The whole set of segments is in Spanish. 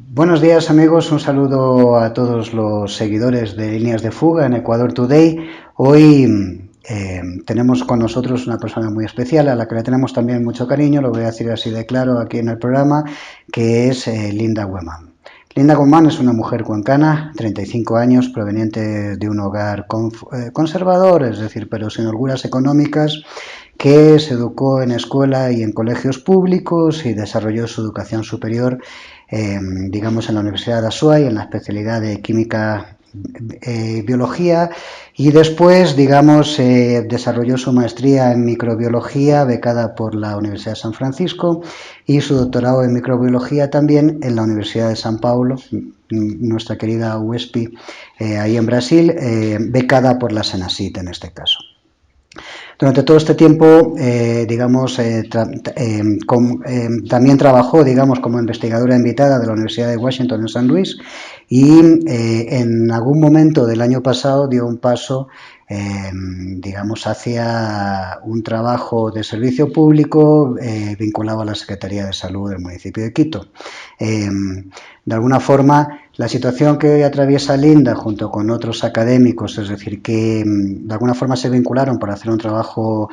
Buenos días amigos, un saludo a todos los seguidores de Líneas de Fuga en Ecuador Today. Hoy tenemos con nosotros una persona muy especial a la que le tenemos también mucho cariño, lo voy a decir así de claro aquí en el programa, que es Linda Guemán. Linda Guemán es una mujer cuencana, 35 años, proveniente de un hogar conservador, es decir, pero sin holguras económicas, que se educó en escuela y en colegios públicos y desarrolló su educación superior, digamos, en la Universidad de Azuay, en la especialidad de Química Biología, y después, digamos, desarrolló su maestría en microbiología becada por la Universidad de San Francisco y su doctorado en microbiología también en la Universidad de San Paulo, nuestra querida UESP, ahí en Brasil, becada por la Senacit en este caso. Durante todo este tiempo, también trabajó, digamos, como investigadora invitada de la Universidad de Washington en San Luis y en algún momento del año pasado dio un paso, digamos, hacia un trabajo de servicio público vinculado a la Secretaría de Salud del municipio de Quito. De alguna forma, la situación que hoy atraviesa Linda junto con otros académicos, es decir, que de alguna forma se vincularon para hacer un trabajo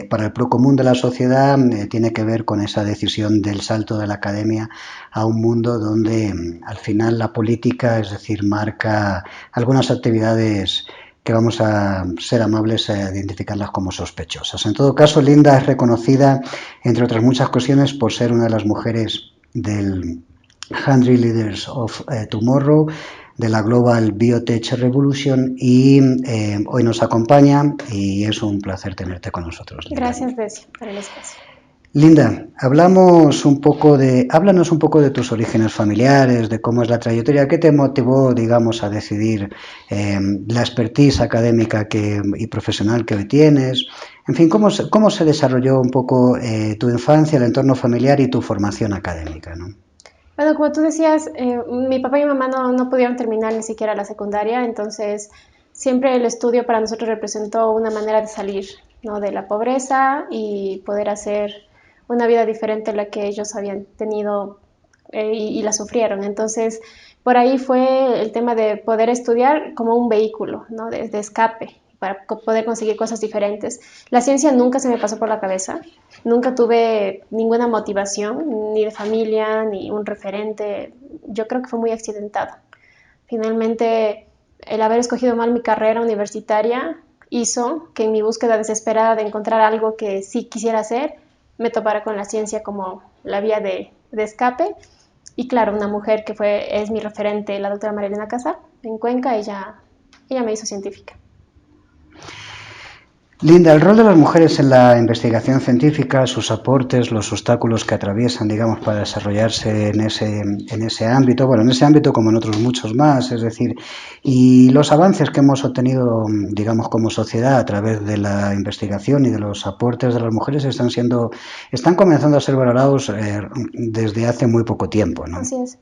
para el pro común de la sociedad, tiene que ver con esa decisión del salto de la academia a un mundo donde al final la política, es decir, marca algunas actividades que vamos a ser amables a identificarlas como sospechosas. En todo caso, Linda es reconocida, entre otras muchas cuestiones, por ser una de las mujeres del 100 Leaders of Tomorrow, de la Global Biotech Revolution, y hoy nos acompaña y es un placer tenerte con nosotros, Linda. Gracias, Decio, por el espacio. Linda, háblanos un poco de tus orígenes familiares, de cómo es la trayectoria, qué te motivó, digamos, a decidir la expertise académica y profesional que hoy tienes. En fin, cómo se desarrolló un poco tu infancia, el entorno familiar y tu formación académica, ¿no? Bueno, como tú decías, mi papá y mi mamá no pudieron terminar ni siquiera la secundaria, entonces siempre el estudio para nosotros representó una manera de salir, ¿no?, de la pobreza y poder hacer una vida diferente a la que ellos habían tenido y la sufrieron. Entonces, por ahí fue el tema de poder estudiar como un vehículo, ¿no?, de escape para poder conseguir cosas diferentes. La ciencia nunca se me pasó por la cabeza, nunca tuve ninguna motivación, ni de familia, ni un referente. Yo creo que fue muy accidentado. Finalmente, el haber escogido mal mi carrera universitaria hizo que en mi búsqueda desesperada de encontrar algo que sí quisiera hacer, me topara con la ciencia como la vía de escape. Y claro, una mujer que es mi referente, la doctora María Elena Casar, en Cuenca, ella me hizo científica. Linda, el rol de las mujeres en la investigación científica, sus aportes, los obstáculos que atraviesan, digamos, para desarrollarse en ese ámbito, bueno, en ese ámbito como en otros muchos más, es decir, y los avances que hemos obtenido, digamos, como sociedad a través de la investigación y de los aportes de las mujeres están comenzando a ser valorados desde hace muy poco tiempo, ¿no? Así es.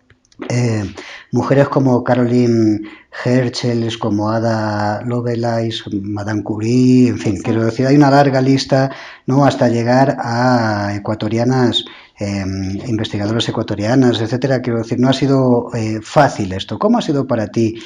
Mujeres como Caroline Herschel, como Ada Lovelace, Madame Curie, en fin, Exacto. quiero decir, hay una larga lista, ¿no?, hasta llegar a ecuatorianas, investigadoras ecuatorianas, etcétera. Quiero decir, no ha sido fácil esto. ¿Cómo ha sido para ti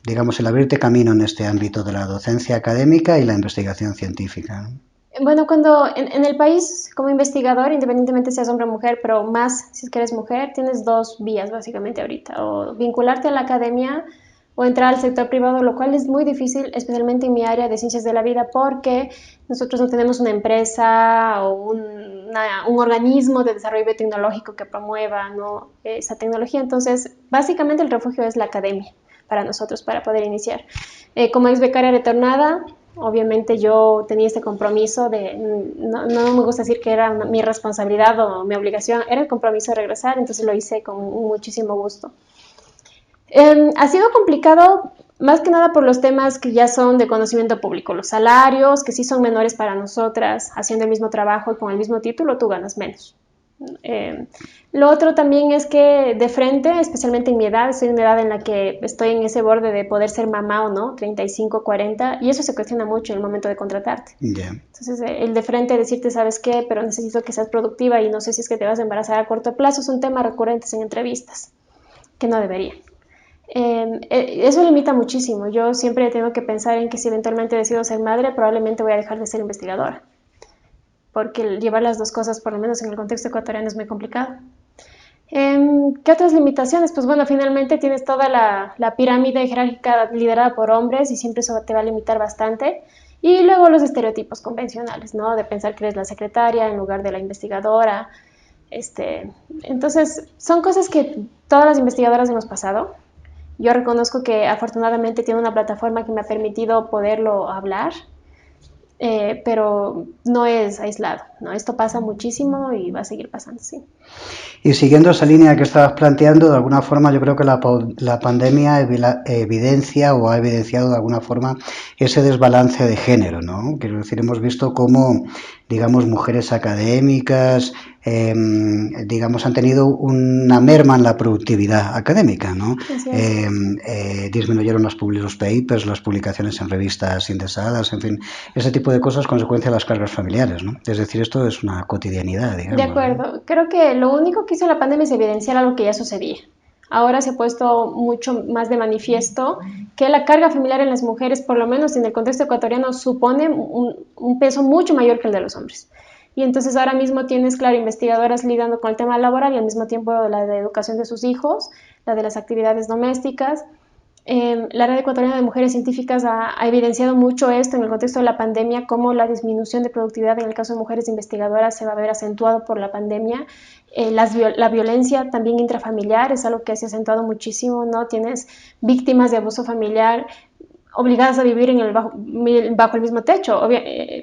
digamos, el abrirte camino en este ámbito de la docencia académica y la investigación científica, ¿no? Bueno, cuando en el país como investigador, independientemente seas hombre o mujer, pero más si es que eres mujer, tienes dos vías básicamente ahorita, o vincularte a la academia o entrar al sector privado, lo cual es muy difícil, especialmente en mi área de ciencias de la vida, porque nosotros no tenemos una empresa o un organismo de desarrollo biotecnológico que promueva, ¿no?, esa tecnología. Entonces, básicamente el refugio es la academia para nosotros, para poder iniciar. Como ex becaria retornada, obviamente yo tenía este compromiso no me gusta decir que era mi responsabilidad o mi obligación, era el compromiso de regresar, entonces lo hice con muchísimo gusto. Ha sido complicado más que nada por los temas que ya son de conocimiento público, los salarios, que sí son menores para nosotras, haciendo el mismo trabajo y con el mismo título tú ganas menos. Lo otro también es que de frente, especialmente en mi edad, estoy en una edad en la que estoy en ese borde de poder ser mamá o no, 35, 40, y eso se cuestiona mucho en el momento de contratarte. Yeah. Entonces, el de frente decirte, ¿sabes qué? Pero necesito que seas productiva y no sé si es que te vas a embarazar a corto plazo, son temas recurrentes en entrevistas, que no deberían. Eso limita muchísimo. Yo siempre tengo que pensar en que si eventualmente decido ser madre, probablemente voy a dejar de ser investigadora, porque llevar las dos cosas, por lo menos en el contexto ecuatoriano, es muy complicado. ¿Qué otras limitaciones? Pues bueno, finalmente tienes toda la pirámide jerárquica liderada por hombres y siempre eso te va a limitar bastante. Y luego los estereotipos convencionales, ¿no? De pensar que eres la secretaria en lugar de la investigadora. Entonces, son cosas que todas las investigadoras hemos pasado. Yo reconozco que afortunadamente tiene una plataforma que me ha permitido poderlo hablar, pero no es aislado, ¿no? Esto pasa muchísimo y va a seguir pasando, sí. Y siguiendo esa línea que estabas planteando, de alguna forma yo creo que la pandemia evidencia o ha evidenciado de alguna forma ese desbalance de género, ¿no? Quiero decir, hemos visto cómo, digamos, mujeres académicas, digamos, han tenido una merma en la productividad académica, ¿no? Así es. Disminuyeron los papers, las publicaciones en revistas indexadas, en fin, ese tipo de cosas consecuencia de las cargas familiares, ¿no? Es decir, esto es una cotidianidad, digamos. De acuerdo. ¿No? Creo que lo único que hizo la pandemia es evidenciar algo que ya sucedía. Ahora se ha puesto mucho más de manifiesto que la carga familiar en las mujeres, por lo menos en el contexto ecuatoriano, supone un peso mucho mayor que el de los hombres. Y entonces ahora mismo tienes, claro, investigadoras lidiando con el tema laboral y al mismo tiempo la de educación de sus hijos, la de las actividades domésticas. La Red Ecuatoriana de Mujeres Científicas ha evidenciado mucho esto en el contexto de la pandemia, cómo la disminución de productividad en el caso de mujeres investigadoras se va a ver acentuado por la pandemia. La violencia también intrafamiliar es algo que se ha acentuado muchísimo, ¿no? Tienes víctimas de abuso familiar obligadas a vivir bajo el mismo techo,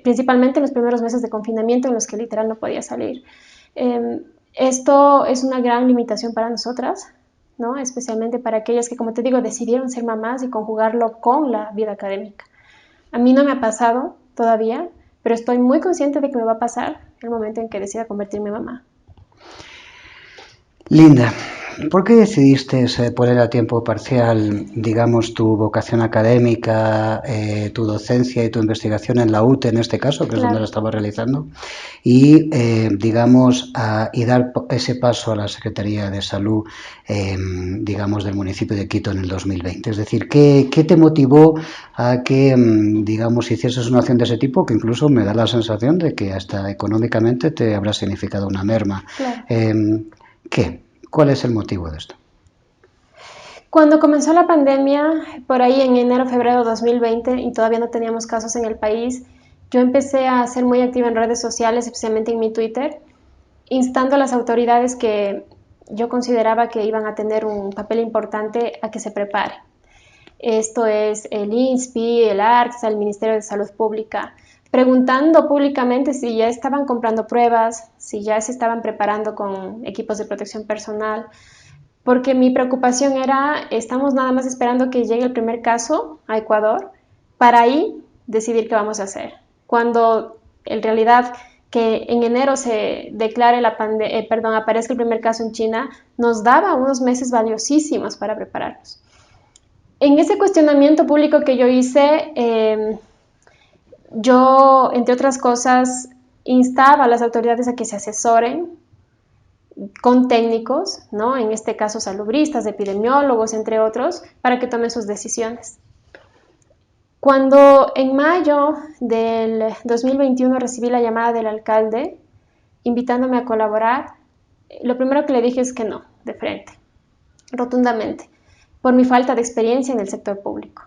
principalmente en los primeros meses de confinamiento en los que literal no podía salir. Esto es una gran limitación para nosotras, ¿no? Especialmente para aquellas que, como te digo, decidieron ser mamás y conjugarlo con la vida académica. A mí no me ha pasado todavía, pero estoy muy consciente de que me va a pasar el momento en que decida convertirme en mamá. Linda, ¿por qué decidiste poner a tiempo parcial, digamos, tu vocación académica, tu docencia y tu investigación en la UTE, en este caso, que es donde la estabas realizando, y, digamos, y dar ese paso a la Secretaría de Salud, digamos, del municipio de Quito en el 2020? Es decir, ¿qué te motivó a que, digamos, hicieses una acción de ese tipo, que incluso me da la sensación de que hasta económicamente te habrá significado una merma? Claro. ¿Qué? ¿Cuál es el motivo de esto? Cuando comenzó la pandemia, por ahí en enero, febrero de 2020, y todavía no teníamos casos en el país, yo empecé a ser muy activa en redes sociales, especialmente en mi Twitter, instando a las autoridades que yo consideraba que iban a tener un papel importante a que se preparen. Esto es el INSPI, el ARCSA, el Ministerio de Salud Pública, preguntando públicamente si ya estaban comprando pruebas, si ya se estaban preparando con equipos de protección personal, porque mi preocupación era, estamos nada más esperando que llegue el primer caso a Ecuador para ahí decidir qué vamos a hacer. Cuando en realidad que en enero se declare aparezca el primer caso en China, nos daba unos meses valiosísimos para prepararnos. En ese cuestionamiento público que yo hice, yo, entre otras cosas, instaba a las autoridades a que se asesoren con técnicos, ¿no? En este caso salubristas, epidemiólogos, entre otros, para que tomen sus decisiones. Cuando en mayo del 2021 recibí la llamada del alcalde invitándome a colaborar, lo primero que le dije es que no, de frente, rotundamente, por mi falta de experiencia en el sector público.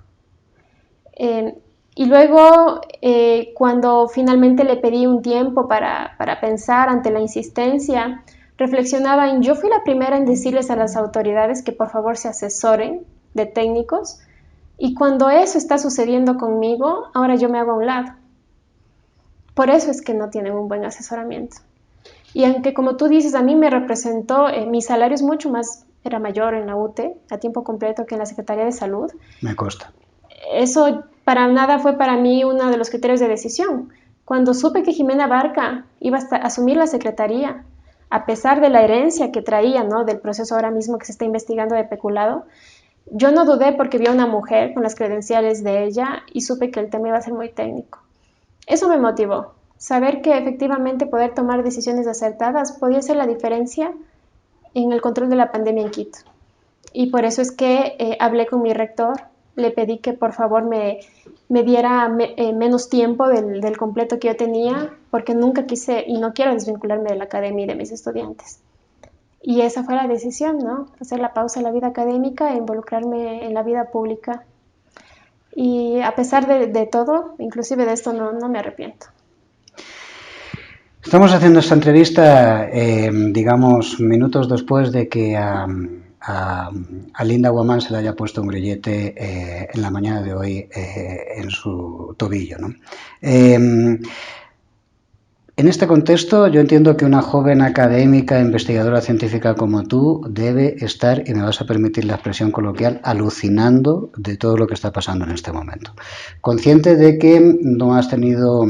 Y luego, cuando finalmente le pedí un tiempo para pensar ante la insistencia, reflexionaba en, yo fui la primera en decirles a las autoridades que por favor se asesoren de técnicos, y cuando eso está sucediendo conmigo, ahora yo me hago a un lado. Por eso es que no tienen un buen asesoramiento. Y aunque, como tú dices, a mí me representó, mi salario es mucho más, era mayor en la UTE, a tiempo completo, que en la Secretaría de Salud. Me consta. Eso para nada fue para mí uno de los criterios de decisión. Cuando supe que Jimena Barca iba a asumir la secretaría, a pesar de la herencia que traía, ¿no?, del proceso ahora mismo que se está investigando de peculado, yo no dudé porque vi a una mujer con las credenciales de ella y supe que el tema iba a ser muy técnico. Eso me motivó, saber que efectivamente poder tomar decisiones acertadas podía ser la diferencia en el control de la pandemia en Quito. Y por eso es que hablé con mi rector, le pedí que por favor me diera menos tiempo del completo que yo tenía, porque nunca quise y no quiero desvincularme de la academia y de mis estudiantes. Y esa fue la decisión, ¿no? Hacer la pausa en la vida académica e involucrarme en la vida pública. Y a pesar de todo, inclusive de esto, no me arrepiento. Estamos haciendo esta entrevista, digamos, minutos después de que a Linda Guamán se le haya puesto un grillete en la mañana de hoy en su tobillo, ¿no? En este contexto, yo entiendo que una joven académica, investigadora científica como tú, debe estar, y me vas a permitir la expresión coloquial, alucinando de todo lo que está pasando en este momento. Consciente de que no has tenido,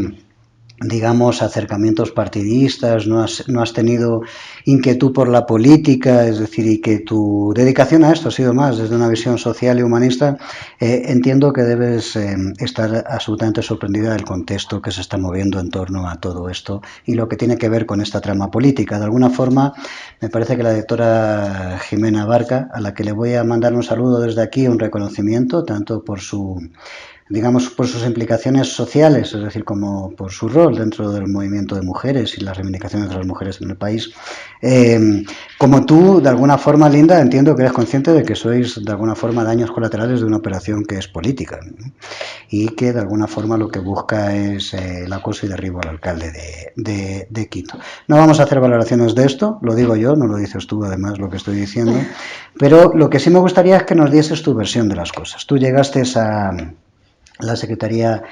digamos, acercamientos partidistas, no has tenido inquietud por la política, es decir, y que tu dedicación a esto ha sido más desde una visión social y humanista, entiendo que debes estar absolutamente sorprendida del contexto que se está moviendo en torno a todo esto y lo que tiene que ver con esta trama política. De alguna forma, me parece que la doctora Jimena Abarca, a la que le voy a mandar un saludo desde aquí, un reconocimiento, tanto por su, digamos, por sus implicaciones sociales, es decir, como por su rol dentro del movimiento de mujeres y las reivindicaciones de las mujeres en el país. Como tú, de alguna forma, Linda, entiendo que eres consciente de que sois, de alguna forma, daños colaterales de una operación que es política, ¿no? Y que, de alguna forma, lo que busca es el acoso y derribo al alcalde de Quito. No vamos a hacer valoraciones de esto, lo digo yo, no lo dices tú, además, lo que estoy diciendo, pero lo que sí me gustaría es que nos dieses tu versión de las cosas. Tú llegaste a la Secretaría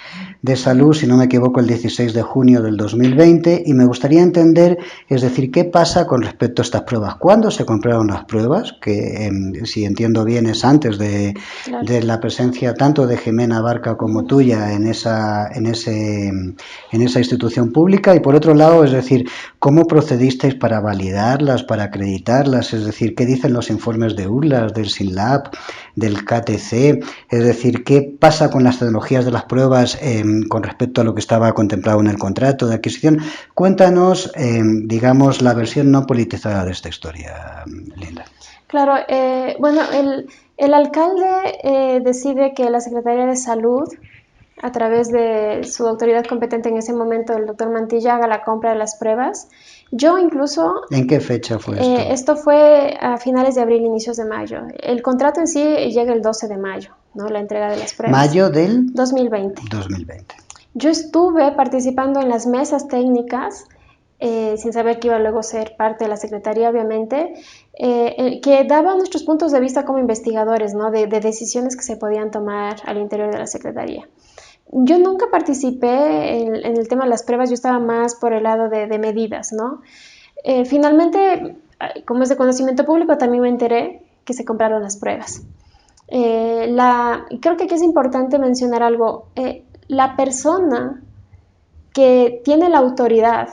de Salud, si no me equivoco, el 16 de junio del 2020, y me gustaría entender, es decir, qué pasa con respecto a estas pruebas. ¿Cuándo se compraron las pruebas? Que, si entiendo bien, es antes de la presencia tanto de Jimena Abarca como tuya en esa institución pública. Y por otro lado, es decir, ¿cómo procedisteis para validarlas, para acreditarlas? Es decir, ¿qué dicen los informes de URLAS, del SYNLAB, del KTC? Es decir, ¿qué pasa con las tecnologías de las pruebas con respecto a lo que estaba contemplado en el contrato de adquisición? Cuéntanos, digamos, la versión no politizada de esta historia, Linda. Claro, bueno, el alcalde decide que la Secretaría de Salud, a través de su autoridad competente en ese momento, el doctor Mantilla, haga la compra de las pruebas. Yo incluso... ¿En qué fecha fue esto? Esto fue a finales de abril, inicios de mayo. El contrato en sí llega el 12 de mayo, ¿no? La entrega de las pruebas. Mayo del 2020. 2020. Yo estuve participando en las mesas técnicas, sin saber que iba luego a ser parte de la Secretaría, obviamente, que daban nuestros puntos de vista como investigadores, ¿no? De decisiones que se podían tomar al interior de la Secretaría. Yo nunca participé en el tema de las pruebas, yo estaba más por el lado de medidas, ¿no? Finalmente, como es de conocimiento público, también me enteré que se compraron las pruebas. Creo que aquí es importante mencionar algo. La persona que tiene la autoridad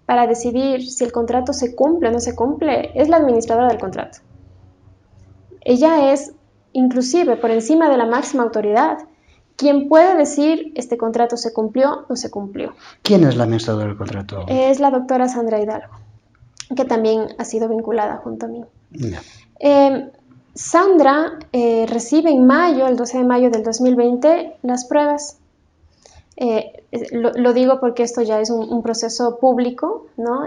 para decidir si el contrato se cumple o no se cumple es la administradora del contrato. Ella es, inclusive, por encima de la máxima autoridad, quien puede decir este contrato se cumplió o no se cumplió. ¿Quién es la administradora del contrato? Es la doctora Sandra Hidalgo, que también ha sido vinculada junto a mí. Sandra recibe en mayo, el 12 de mayo del 2020, las pruebas. Lo digo porque esto ya es un proceso público, ¿no?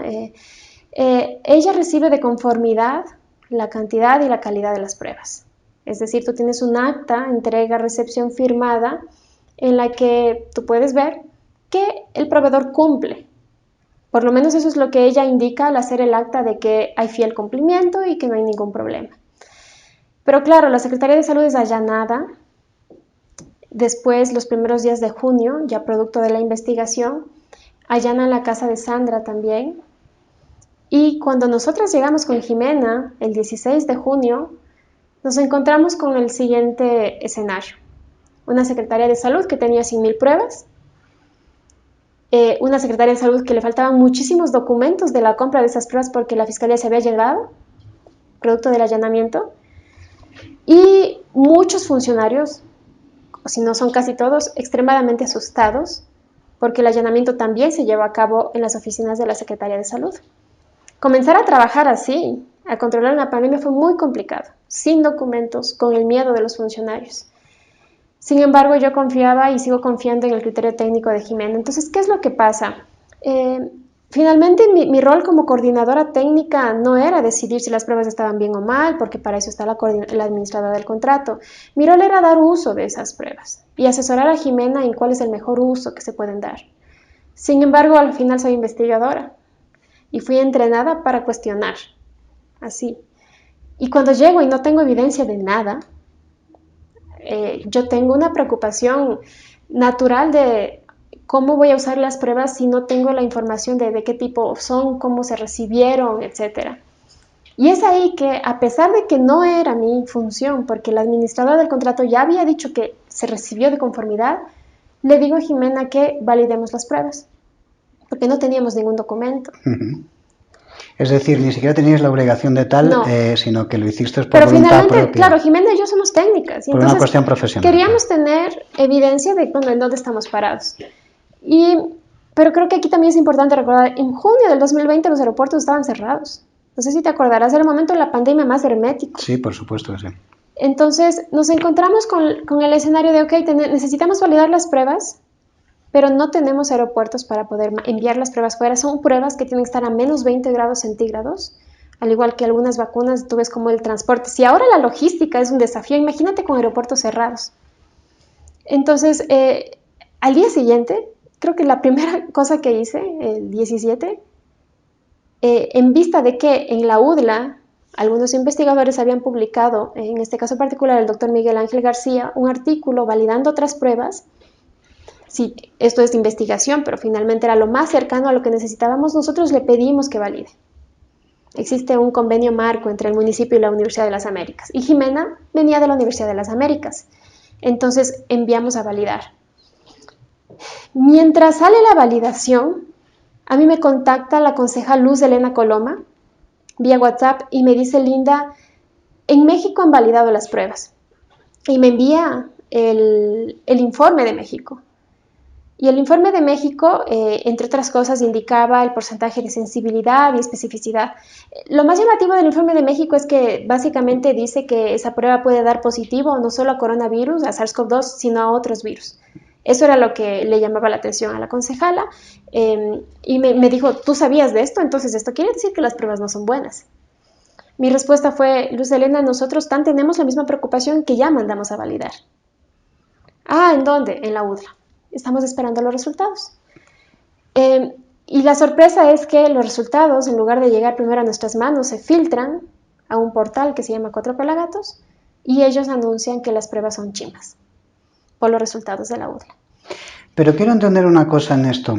Ella recibe de conformidad la cantidad y la calidad de las pruebas. Es decir, tú tienes un acta, entrega, recepción firmada, en la que tú puedes ver que el proveedor cumple. Por lo menos eso es lo que ella indica al hacer el acta de que hay fiel cumplimiento y que no hay ningún problema. Pero claro, la Secretaría de Salud es allanada. Después, los primeros días de junio, ya producto de la investigación, allanan la casa de Sandra también. Y cuando nosotras llegamos con Jimena, el 16 de junio, nos encontramos con el siguiente escenario. Una Secretaría de Salud que tenía 100.000 pruebas, una secretaria de salud que le faltaban muchísimos documentos de la compra de esas pruebas porque la fiscalía se había llevado, producto del allanamiento, y muchos funcionarios, si no son casi todos, extremadamente asustados porque el allanamiento también se llevó a cabo en las oficinas de la Secretaría de Salud. Comenzar a trabajar así, a controlar una pandemia, fue muy complicado, sin documentos, con el miedo de los funcionarios. Sin embargo, yo confiaba y sigo confiando en el criterio técnico de Jimena. Entonces, ¿qué es lo que pasa? Finalmente, mi rol como coordinadora técnica no era decidir si las pruebas estaban bien o mal, porque para eso está la administradora del contrato. Mi rol era dar uso de esas pruebas y asesorar a Jimena en cuál es el mejor uso que se pueden dar. Sin embargo, al final soy investigadora y fui entrenada para cuestionar, así. Y cuando llego y no tengo evidencia de nada, yo tengo una preocupación natural de cómo voy a usar las pruebas si no tengo la información de qué tipo son, cómo se recibieron, etc. Y es ahí que, a pesar de que no era mi función, porque la administradora del contrato ya había dicho que se recibió de conformidad, le digo a Jimena que validemos las pruebas, porque no teníamos ningún documento. Es decir, ni siquiera tenías la obligación de tal, No. Sino que lo hiciste por Pero voluntad finalmente, propia. claro, Jimena y yo somos técnicas. Y por entonces una cuestión profesional. Queríamos tener evidencia de en dónde estamos parados. Pero creo que aquí también es importante recordar, en junio del 2020 los aeropuertos estaban cerrados. No sé si te acordarás, era el momento de la pandemia más hermético. Sí, por supuesto que sí. Entonces nos encontramos con el escenario de, ok, necesitamos validar las pruebas, pero no tenemos aeropuertos para poder enviar las pruebas fuera. Son pruebas que tienen que estar a menos 20 grados centígrados, al igual que algunas vacunas, tú ves como el transporte. Si ahora la logística es un desafío, imagínate con aeropuertos cerrados. Entonces, al día siguiente, creo que la primera cosa que hice, el 17, en vista de que en la UDLA algunos investigadores habían publicado, en este caso particular el doctor Miguel Ángel García, un artículo validando otras pruebas. Sí, esto es de investigación, pero finalmente era lo más cercano a lo que necesitábamos. Nosotros le pedimos que valide. Existe un convenio marco entre el municipio y la Universidad de las Américas. Y Jimena venía de la Universidad de las Américas. Entonces enviamos a validar. Mientras sale la validación, a mí me contacta la concejal Luz Elena Coloma vía WhatsApp y me dice, Linda, en México han validado las pruebas. Y me envía el informe de México. Y el informe de México, entre otras cosas, indicaba el porcentaje de sensibilidad y especificidad. Lo más llamativo del informe de México es que básicamente dice que esa prueba puede dar positivo no solo a coronavirus, a SARS-CoV-2, sino a otros virus. Eso era lo que le llamaba la atención a la concejala y me dijo, ¿tú sabías de esto? Entonces esto quiere decir que las pruebas no son buenas. Mi respuesta fue, Luz Elena, nosotros tenemos la misma preocupación que ya mandamos a validar. Ah, ¿en dónde? En la UDLA. Estamos esperando los resultados. Y la sorpresa es que los resultados, en lugar de llegar primero a nuestras manos, se filtran a un portal que se llama Cuatro Pelagatos y ellos anuncian que las pruebas son chimbas por los resultados de la UDLA. Pero quiero entender una cosa en esto.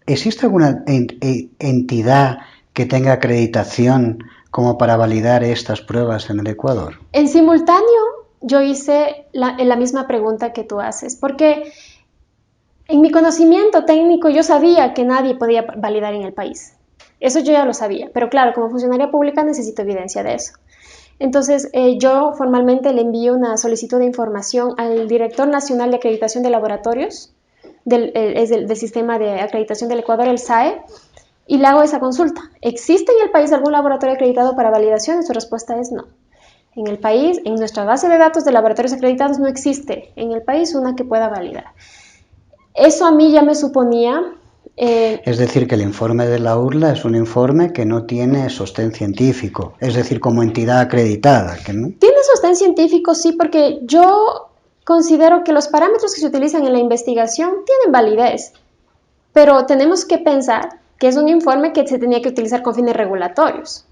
¿Existe alguna entidad que tenga acreditación como para validar estas pruebas en el Ecuador? En simultáneo, yo hice la misma pregunta que tú haces, porque en mi conocimiento técnico yo sabía que nadie podía validar en el país. Eso yo ya lo sabía, pero claro, como funcionaria pública necesito evidencia de eso. Entonces, yo formalmente le envío una solicitud de información al Director Nacional de Acreditación de Laboratorios, del Sistema de Acreditación del Ecuador, el SAE, y le hago esa consulta. ¿Existe en el país algún laboratorio acreditado para validación? Y su respuesta es no. En el país, en nuestra base de datos de laboratorios acreditados, no existe en el país una que pueda validar. Eso a mí ya me suponía... es decir, que el informe de la UDLA es un informe que no tiene sostén científico, es decir, como entidad acreditada. ¿Que no? Tiene sostén científico, sí, porque yo considero que los parámetros que se utilizan en la investigación tienen validez, pero tenemos que pensar que es un informe que se tenía que utilizar con fines regulatorios.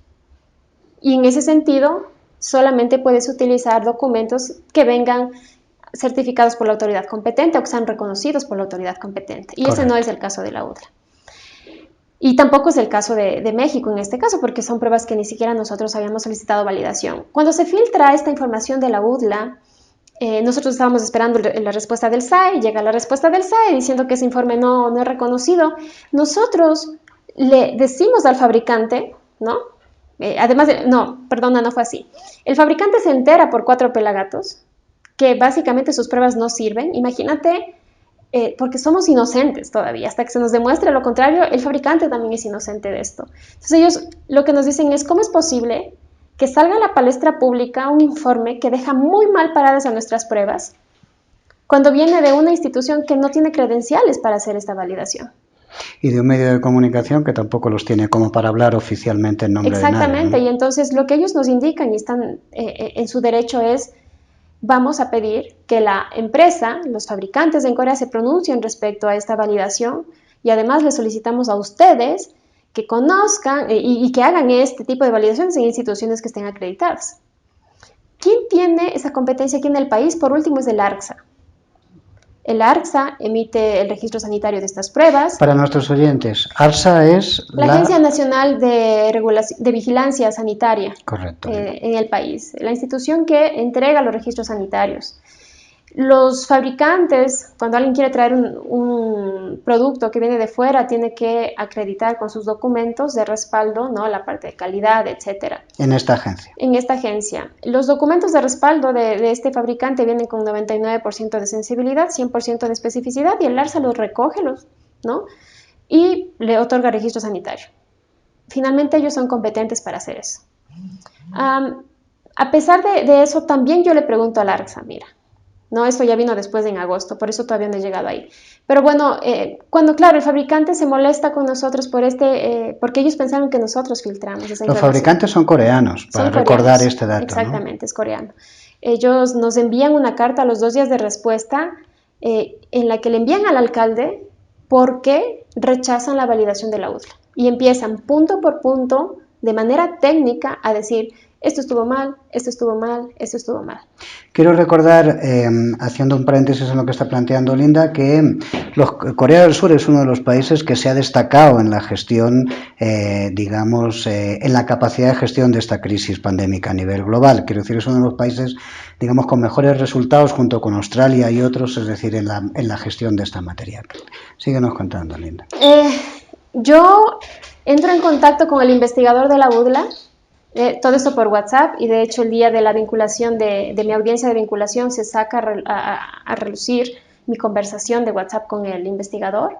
Y en ese sentido, solamente puedes utilizar documentos que vengan certificados por la autoridad competente o que sean reconocidos por la autoridad competente. Y Correcto. Ese no es el caso de la UDLA. Y tampoco es el caso de México en este caso, porque son pruebas que ni siquiera nosotros habíamos solicitado validación. Cuando se filtra esta información de la UDLA, Nosotros estábamos esperando la respuesta del SAE, llega la respuesta del SAE diciendo que ese informe no es reconocido. Nosotros le decimos al fabricante, ¿no? No fue así. El fabricante se entera por 4 pelagatos que básicamente sus pruebas no sirven. Imagínate, porque somos inocentes todavía, hasta que se nos demuestre lo contrario, el fabricante también es inocente de esto. Entonces ellos lo que nos dicen es, ¿cómo es posible que salga a la palestra pública un informe que deja muy mal paradas a nuestras pruebas cuando viene de una institución que no tiene credenciales para hacer esta validación? Y de un medio de comunicación que tampoco los tiene como para hablar oficialmente en nombre de nadie. Exactamente, ¿no? Y entonces lo que ellos nos indican y están en su derecho es, vamos a pedir que la empresa, los fabricantes en Corea se pronuncien respecto a esta validación y además les solicitamos a ustedes que conozcan y que hagan este tipo de validaciones en instituciones que estén acreditadas. ¿Quién tiene esa competencia aquí en el país? Por último es el ARCSA. El ARCSA emite el registro sanitario de estas pruebas. Para nuestros oyentes, ARSA es la Agencia Nacional de Vigilancia Sanitaria. Correcto. En el país, la institución que entrega los registros sanitarios. Los fabricantes, cuando alguien quiere traer un producto que viene de fuera, tiene que acreditar con sus documentos de respaldo, ¿no? La parte de calidad, etcétera. En esta agencia. En esta agencia. Los documentos de respaldo de este fabricante vienen con 99% de sensibilidad, 100% de especificidad, y el ARSA los recoge, ¿no? Y le otorga registro sanitario. Finalmente ellos son competentes para hacer eso. A pesar de eso, también yo le pregunto al ARCSA, mira, no, esto ya vino después en agosto, por eso todavía no he llegado ahí. Pero bueno, cuando, claro, el fabricante se molesta con nosotros porque ellos pensaron que nosotros filtramos esa información. Los fabricantes son coreanos, para recordar este dato. Exactamente, ¿no? Es coreano. Ellos nos envían una carta a los 2 días de respuesta en la que le envían al alcalde porque rechazan la validación de la UDLA. Y empiezan punto por punto, de manera técnica, a decir, esto estuvo mal, esto estuvo mal, esto estuvo mal. Quiero recordar, haciendo un paréntesis en lo que está planteando Linda, que Corea del Sur es uno de los países que se ha destacado en la gestión, digamos, en la capacidad de gestión de esta crisis pandémica a nivel global. Quiero decir, es uno de los países, digamos, con mejores resultados junto con Australia y otros, es decir, en la gestión de esta materia. Síguenos contando, Linda. Yo entro en contacto con el investigador de la UDLA, todo esto por WhatsApp, y de hecho el día de la vinculación de mi audiencia de vinculación se saca a relucir mi conversación de WhatsApp con el investigador.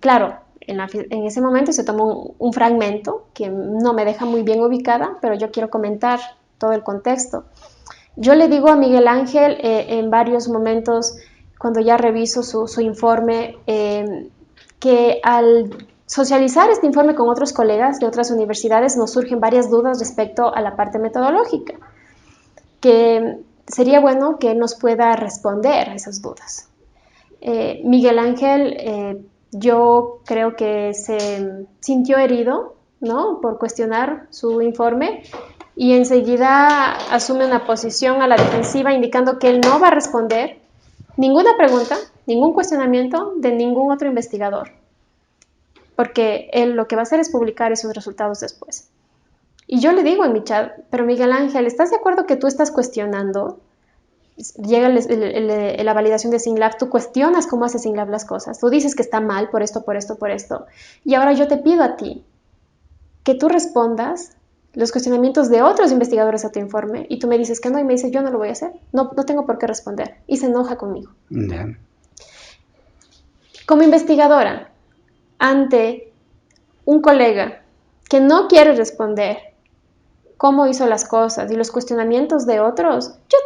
Claro, en ese momento se tomó un fragmento que no me deja muy bien ubicada, pero yo quiero comentar todo el contexto. Yo le digo a Miguel Ángel en varios momentos, cuando ya reviso su informe, que al socializar este informe con otros colegas de otras universidades nos surgen varias dudas respecto a la parte metodológica, que sería bueno que él nos pueda responder a esas dudas. Miguel Ángel, yo creo que se sintió herido, ¿no?, por cuestionar su informe y enseguida asume una posición a la defensiva indicando que él no va a responder ninguna pregunta, ningún cuestionamiento de ningún otro investigador, porque él lo que va a hacer es publicar esos resultados después. Y yo le digo en mi chat, pero Miguel Ángel, ¿estás de acuerdo que tú estás cuestionando? Llega la validación de SYNLAB, tú cuestionas cómo hace SYNLAB las cosas, tú dices que está mal por esto, por esto, por esto, y ahora yo te pido a ti que tú respondas los cuestionamientos de otros investigadores a tu informe, y tú me dices que no, y me dices, yo no lo voy a hacer, no tengo por qué responder, y se enoja conmigo. Yeah. Como investigadora, ante un colega que no quiere responder cómo hizo las cosas y los cuestionamientos de otros, yo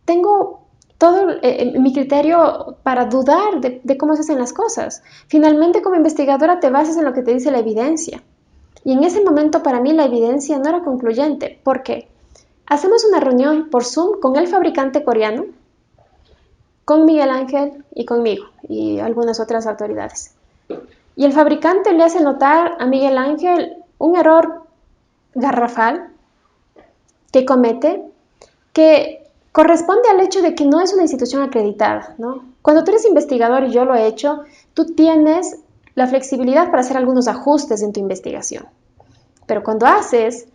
tengo todo mi criterio para dudar de cómo se hacen las cosas. Finalmente, como investigadora te basas en lo que te dice la evidencia. Y en ese momento para mí la evidencia no era concluyente. ¿Por qué? Hacemos una reunión por Zoom con el fabricante coreano, con Miguel Ángel y conmigo y algunas otras autoridades. Y el fabricante le hace notar a Miguel Ángel un error garrafal que comete, que corresponde al hecho de que no es una institución acreditada, ¿no? Cuando tú eres investigador, y yo lo he hecho, tú tienes la flexibilidad para hacer algunos ajustes en tu investigación. Pero cuando haces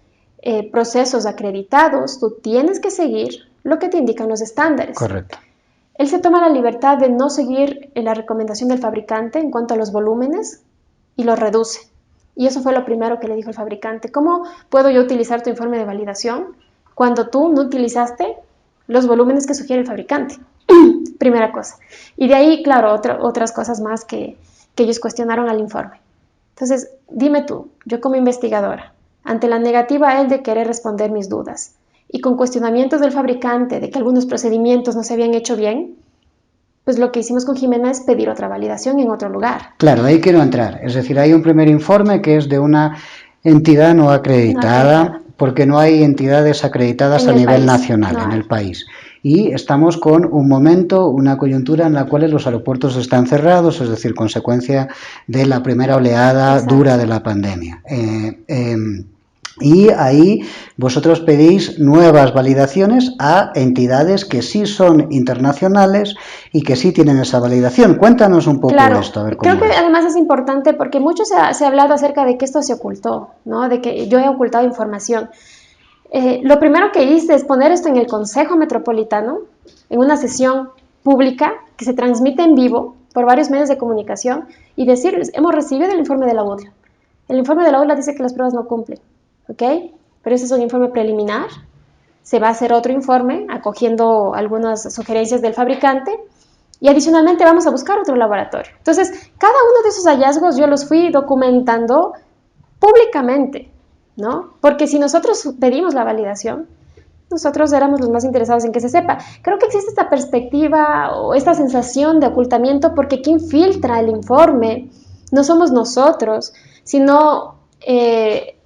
procesos acreditados, tú tienes que seguir lo que te indican los estándares. Correcto. Él se toma la libertad de no seguir la recomendación del fabricante en cuanto a los volúmenes y los reduce. Y eso fue lo primero que le dijo el fabricante. ¿Cómo puedo yo utilizar tu informe de validación cuando tú no utilizaste los volúmenes que sugiere el fabricante? Primera cosa. Y de ahí, claro, otras cosas más que ellos cuestionaron al informe. Entonces, dime tú, yo como investigadora, ante la negativa él de querer responder mis dudas y con cuestionamientos del fabricante de que algunos procedimientos no se habían hecho bien, pues lo que hicimos con Jimena es pedir otra validación en otro lugar. Claro, ahí quiero entrar. Es decir, hay un primer informe que es de una entidad no acreditada, porque no hay entidades acreditadas a nivel nacional en el país. Y estamos con un momento, una coyuntura en la cual los aeropuertos están cerrados, es decir, consecuencia de la primera oleada dura de la pandemia. Y ahí vosotros pedís nuevas validaciones a entidades que sí son internacionales y que sí tienen esa validación. Cuéntanos un poco esto. A ver cómo creo que además es importante porque mucho se ha hablado acerca de que esto se ocultó, ¿no? De que yo he ocultado información. Lo primero que hice es poner esto en el Consejo Metropolitano, en una sesión pública que se transmite en vivo por varios medios de comunicación y decirles, hemos recibido el informe de la UDLA. El informe de la UDLA dice que las pruebas no cumplen. ¿Ok? Pero ese es un informe preliminar, se va a hacer otro informe acogiendo algunas sugerencias del fabricante y adicionalmente vamos a buscar otro laboratorio. Entonces, cada uno de esos hallazgos yo los fui documentando públicamente, ¿no? Porque si nosotros pedimos la validación, nosotros éramos los más interesados en que se sepa. Creo que existe esta perspectiva o esta sensación de ocultamiento porque quien filtra el informe no somos nosotros, sino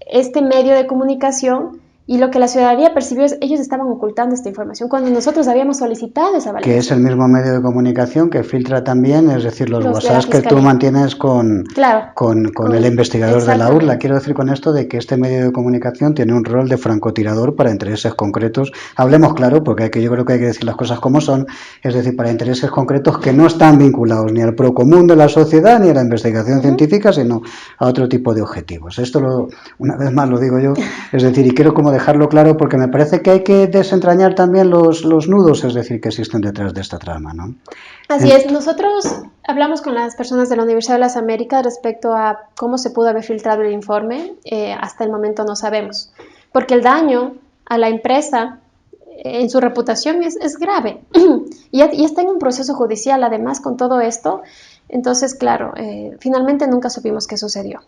este medio de comunicación, y lo que la ciudadanía percibió es ellos estaban ocultando esta información cuando nosotros habíamos solicitado esa validación. Que es el mismo medio de comunicación que filtra también, es decir, los WhatsApp que tú mantienes con el investigador de la UDLA. Quiero decir con esto de que este medio de comunicación tiene un rol de francotirador para intereses concretos. Hablemos claro, porque yo creo que hay que decir las cosas como son, es decir, para intereses concretos que no están vinculados ni al procomún de la sociedad ni a la investigación científica, sino a otro tipo de objetivos. Esto, una vez más lo digo yo, es decir, y quiero como dejarlo claro porque me parece que hay que desentrañar también los nudos, es decir, que existen detrás de esta trama, ¿no? Así es, nosotros hablamos con las personas de la Universidad de las Américas respecto a cómo se pudo haber filtrado el informe, hasta el momento no sabemos, porque el daño a la empresa en su reputación es grave y está en un proceso judicial además con todo esto, entonces claro, finalmente nunca supimos qué sucedió.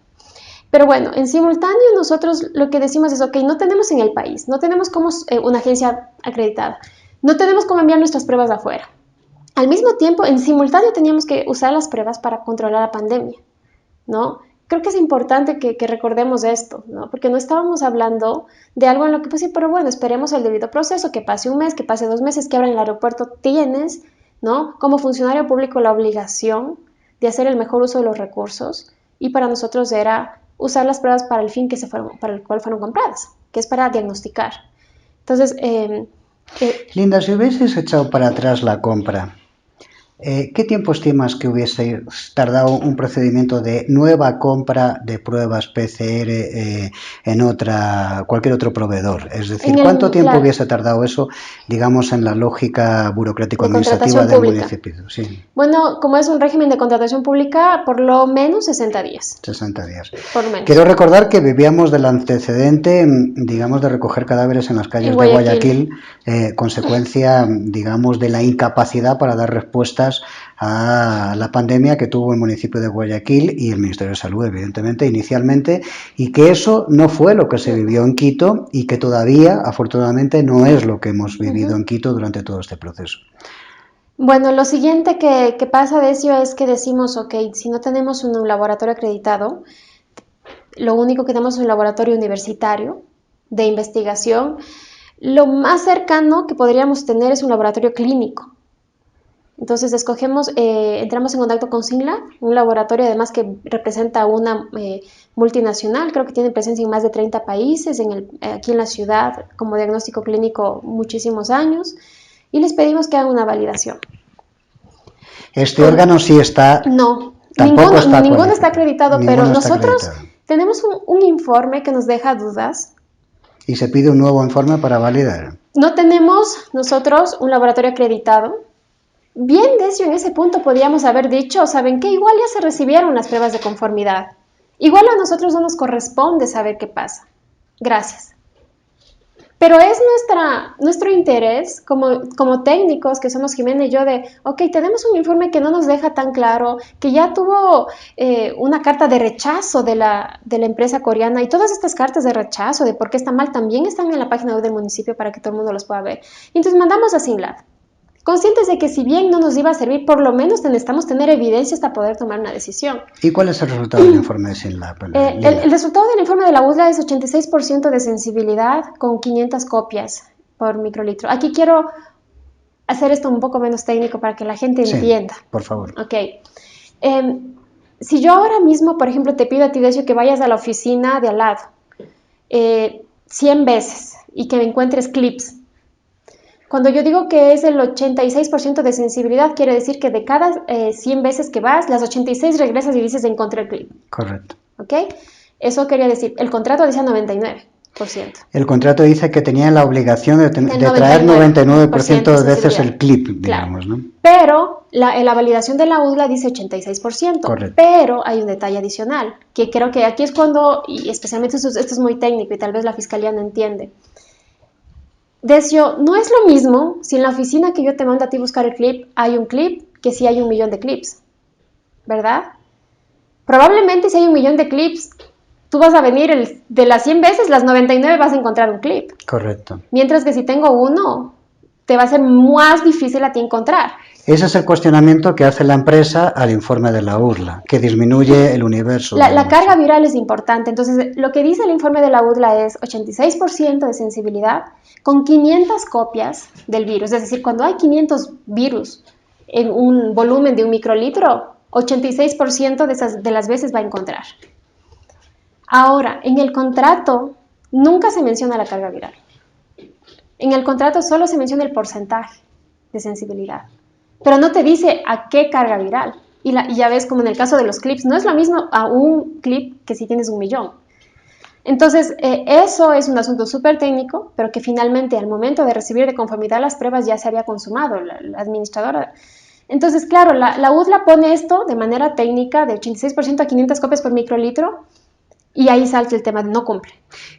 Pero bueno, en simultáneo nosotros lo que decimos es, ok, no tenemos en el país, no tenemos como una agencia acreditada, no tenemos cómo enviar nuestras pruebas de afuera. Al mismo tiempo, en simultáneo teníamos que usar las pruebas para controlar la pandemia, ¿no? Creo que es importante que recordemos esto, ¿no? Porque no estábamos hablando de algo en lo que, pues sí, pero bueno, esperemos el debido proceso, que pase un mes, que pase 2 meses, que ahora en el aeropuerto tienes, ¿no? Como funcionario público la obligación de hacer el mejor uso de los recursos y para nosotros era usar las pruebas para el fin para el cual fueron compradas, que es para diagnosticar. Entonces, Linda, si hubieses echado para atrás la compra, ¿qué tiempo estimas que hubiese tardado un procedimiento de nueva compra de pruebas PCR en cualquier otro proveedor? Es decir, ¿cuánto tiempo hubiese tardado eso, digamos, en la lógica burocrático-administrativa del municipio? Sí. Bueno, como es un régimen de contratación pública, por lo menos 60 días. 60 días. Por lo menos. Quiero recordar que vivíamos del antecedente, digamos, de recoger cadáveres en las calles de Guayaquil, consecuencia, digamos, de la incapacidad para dar respuestas a la pandemia que tuvo el municipio de Guayaquil y el Ministerio de Salud, evidentemente, inicialmente, y que eso no fue lo que se vivió en Quito y que todavía, afortunadamente, no es lo que hemos vivido en Quito durante todo este proceso. Bueno, lo siguiente que pasa, Decio, es que decimos, ok, si no tenemos un laboratorio acreditado, lo único que tenemos es un laboratorio universitario de investigación. Lo más cercano que podríamos tener es un laboratorio clínico. Entonces entramos en contacto con SINLAB, un laboratorio además que representa una multinacional, creo que tiene presencia en más de 30 países, aquí en la ciudad como diagnóstico clínico muchísimos años, y les pedimos que hagan una validación. ¿Este órgano sí está? No, ninguno está acreditado, pero nosotros tenemos un informe que nos deja dudas Y se pide un nuevo informe para validar. No tenemos nosotros un laboratorio acreditado. Bien, Decio, en ese punto podríamos haber dicho, ¿saben qué? Igual ya se recibieron las pruebas de conformidad. Igual a nosotros no nos corresponde saber qué pasa. Gracias. Pero es nuestro interés como técnicos que somos Jimena y yo de, ok, tenemos un informe que no nos deja tan claro, que ya tuvo una carta de rechazo de la empresa coreana y todas estas cartas de rechazo de por qué está mal también están en la página web del municipio para que todo el mundo los pueda ver. Y entonces mandamos a SYNLAB, conscientes de que si bien no nos iba a servir, por lo menos necesitamos tener evidencia hasta poder tomar una decisión. ¿Y cuál es el resultado del informe de SYNLAB? El resultado del informe de la UDLA es 86% de sensibilidad con 500 copias por microlitro. Aquí quiero hacer esto un poco menos técnico para que la gente entienda. Por favor. Ok. Si yo ahora mismo, por ejemplo, te pido a ti, Decio, que vayas a la oficina de al lado 100 veces y que me encuentres clips. Cuando yo digo que es el 86% de sensibilidad, quiere decir que de cada 100 veces que vas, las 86 regresas y dices encontré el clip. Correcto. ¿Ok? Eso quería decir, el contrato decía 99%. El contrato dice que tenía la obligación de traer 99% de veces el clip, digamos, claro. ¿no? Pero la validación de la UDLA dice 86%. Correcto. Pero hay un detalle adicional, que creo que aquí es cuando, y especialmente esto es muy técnico y tal vez la fiscalía no entiende. Decio, no es lo mismo si en la oficina que yo te mando a ti buscar el clip hay un clip que si hay 1 millón de clips, ¿verdad? Probablemente si hay 1 millón de clips, tú vas a venir de las 100 veces, las 99 vas a encontrar un clip. Correcto. Mientras que si tengo uno, te va a ser más difícil a ti encontrar. Ese es el cuestionamiento que hace la empresa al informe de la UDLA, que disminuye el universo. La carga viral es importante. Entonces, lo que dice el informe de la UDLA es 86% de sensibilidad con 500 copias del virus. Es decir, cuando hay 500 virus en un volumen de 1 microlitro, 86% de las veces va a encontrar. Ahora, en el contrato nunca se menciona la carga viral. En el contrato solo se menciona el porcentaje de sensibilidad, pero no te dice a qué carga viral. Y ya ves, como en el caso de los clips, no es lo mismo a un clip que si tienes 1 millón. Entonces, eso es un asunto súper técnico, pero que finalmente al momento de recibir de conformidad las pruebas ya se había consumado la administradora. Entonces, claro, la UDLA pone esto de manera técnica de 86% a 500 copias por microlitro y ahí salta el tema de no cumple.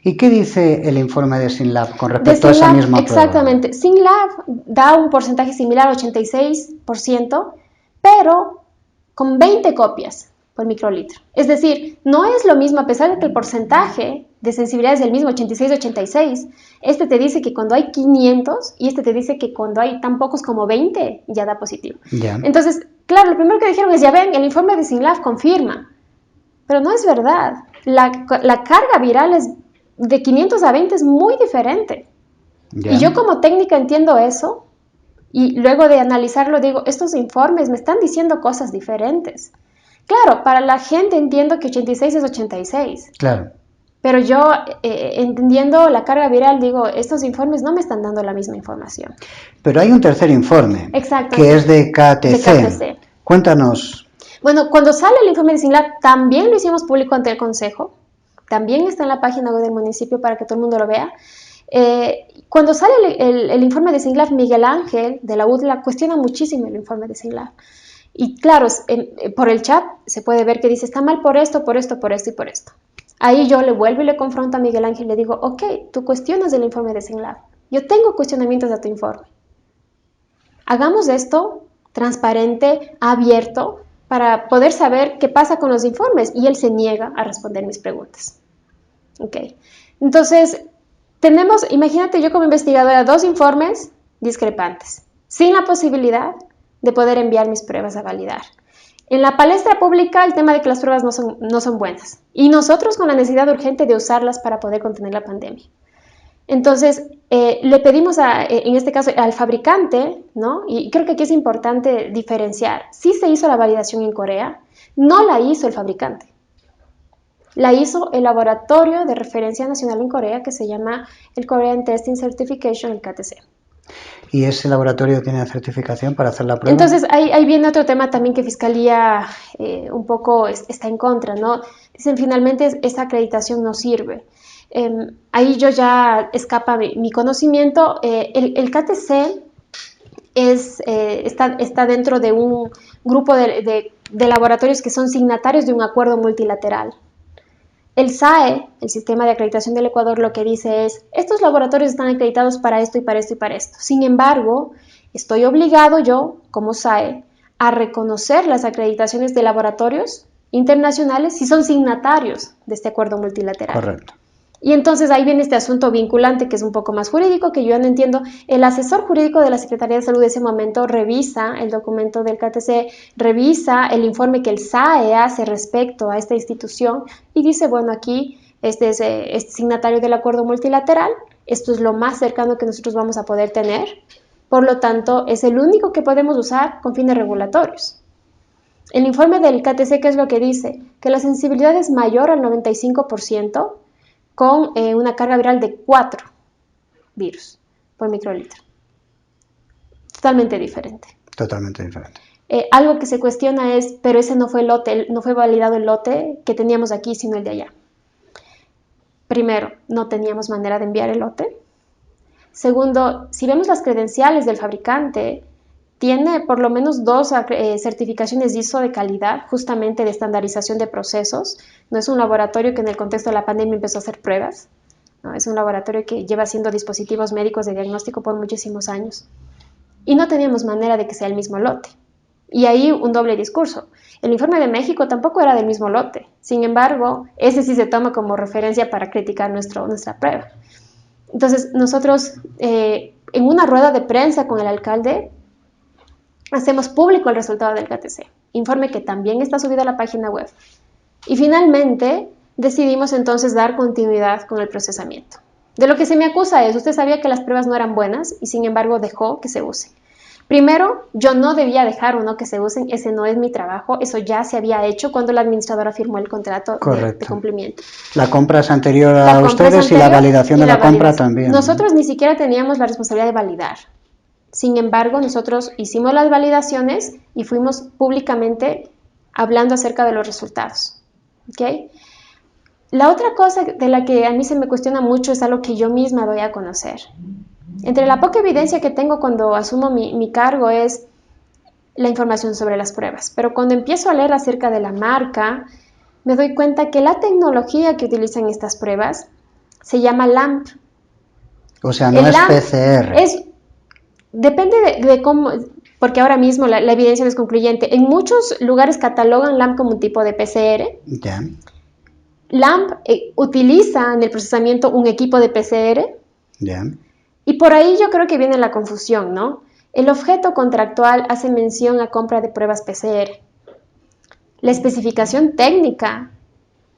¿Y qué dice el informe de SYNLAB con respecto a esa misma prueba? Exactamente. SYNLAB da un porcentaje similar al 86%, pero con 20 copias por microlitro. Es decir, no es lo mismo, a pesar de que el porcentaje de sensibilidad es el mismo, 86-86, este te dice que cuando hay 500 y este te dice que cuando hay tan pocos como 20 ya da positivo. Yeah. Entonces, claro, lo primero que dijeron es, ya ven, el informe de SYNLAB confirma, pero no es verdad. La carga viral es de 500 a 20 es muy diferente. Yeah. Y yo como técnica entiendo eso y luego de analizarlo digo, estos informes me están diciendo cosas diferentes. Claro, para la gente entiendo que 86 es 86. Claro. Pero yo, entendiendo la carga viral, digo, estos informes no me están dando la misma información. Pero hay un tercer informe, que es de KTC. Cuéntanos. Bueno, cuando sale el informe de SYNLAB, también lo hicimos público ante el Consejo. También está en la página web del municipio para que todo el mundo lo vea. Cuando sale el informe de SYNLAB, Miguel Ángel, de la UDLA, cuestiona muchísimo el informe de SYNLAB. Y claro, por el chat se puede ver que dice, está mal por esto, por esto, por esto y por esto. Ahí yo le vuelvo y le confronto a Miguel Ángel y le digo, ok, tú cuestionas el informe de SYNLAB. Yo tengo cuestionamientos a tu informe. Hagamos esto transparente, abierto, para poder saber qué pasa con los informes. Y él se niega a responder mis preguntas. Ok. Entonces, imagínate yo como investigadora, 2 informes discrepantes, sin la posibilidad de poder enviar mis pruebas a validar. En la palestra pública el tema de que las pruebas no son buenas y nosotros con la necesidad urgente de usarlas para poder contener la pandemia. Entonces, le pedimos en este caso al fabricante, ¿no? Y creo que aquí es importante diferenciar. Sí se hizo la validación en Corea, no la hizo el fabricante. La hizo el Laboratorio de Referencia Nacional en Corea que se llama el Korean Testing Certification, el KTC. ¿Y ese laboratorio tiene certificación para hacer la prueba? Entonces, ahí viene otro tema también que Fiscalía un poco está en contra, ¿no? Dicen, finalmente esa acreditación no sirve. Ahí yo ya escapa mi conocimiento. El KTC está dentro de un grupo de laboratorios que son signatarios de un acuerdo multilateral. El SAE, el Sistema de Acreditación del Ecuador, lo que dice es, estos laboratorios están acreditados para esto y para esto y para esto. Sin embargo, estoy obligado yo, como SAE, a reconocer las acreditaciones de laboratorios internacionales si son signatarios de este acuerdo multilateral. Correcto. Y entonces ahí viene este asunto vinculante que es un poco más jurídico, que yo no entiendo. El asesor jurídico de la Secretaría de Salud de ese momento revisa el documento del KTC, revisa el informe que el SAE hace respecto a esta institución y dice, bueno, aquí este es signatario del acuerdo multilateral, esto es lo más cercano que nosotros vamos a poder tener, por lo tanto es el único que podemos usar con fines regulatorios. El informe del KTC, ¿qué es lo que dice? Que la sensibilidad es mayor al 95%, con una carga viral de 4 virus por microlitro. Totalmente diferente. Totalmente diferente. Algo que se cuestiona es, pero ese no fue el lote, no fue validado el lote que teníamos aquí, sino el de allá. Primero, no teníamos manera de enviar el lote. Segundo, si vemos las credenciales del fabricante, tiene por lo menos 2 certificaciones ISO de calidad, justamente de estandarización de procesos. No es un laboratorio que en el contexto de la pandemia empezó a hacer pruebas, ¿no? Es un laboratorio que lleva haciendo dispositivos médicos de diagnóstico por muchísimos años. Y no teníamos manera de que sea el mismo lote. Y ahí un doble discurso. El informe de México tampoco era del mismo lote. Sin embargo, ese sí se toma como referencia para criticar nuestra prueba. Entonces, nosotros en una rueda de prensa con el alcalde, hacemos público el resultado del KTC, informe que también está subido a la página web. Y finalmente decidimos entonces dar continuidad con el procesamiento. De lo que se me acusa es, usted sabía que las pruebas no eran buenas y sin embargo dejó que se usen. Primero, yo no debía dejar o no que se usen, ese no es mi trabajo, eso ya se había hecho cuando la administradora firmó el contrato de cumplimiento. La compra es anterior a ustedes y la validación de la compra también. Nosotros ni siquiera teníamos la responsabilidad de validar. Sin embargo, nosotros hicimos las validaciones y fuimos públicamente hablando acerca de los resultados. ¿Okay? La otra cosa de la que a mí se me cuestiona mucho es algo que yo misma doy a conocer. Entre la poca evidencia que tengo cuando asumo mi cargo es la información sobre las pruebas. Pero cuando empiezo a leer acerca de la marca, me doy cuenta que la tecnología que utilizan estas pruebas se llama LAMP. O sea, no es PCR. Depende de cómo, porque ahora mismo la evidencia no es concluyente. En muchos lugares catalogan LAMP como un tipo de PCR. Ya. LAMP utiliza en el procesamiento un equipo de PCR. Ya. Y por ahí yo creo que viene la confusión, ¿no? El objeto contractual hace mención a compra de pruebas PCR. La especificación técnica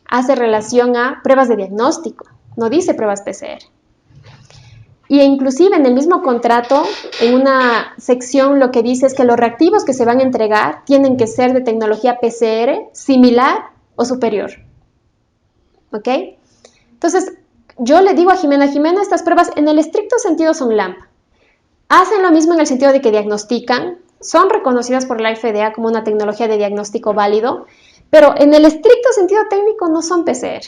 hace relación a pruebas de diagnóstico, no dice pruebas PCR. Y inclusive en el mismo contrato, en una sección lo que dice es que los reactivos que se van a entregar tienen que ser de tecnología PCR similar o superior. ¿Ok? Entonces, yo le digo a Jimena, estas pruebas en el estricto sentido son LAMP. Hacen lo mismo en el sentido de que diagnostican, son reconocidas por la FDA como una tecnología de diagnóstico válido, pero en el estricto sentido técnico no son PCR.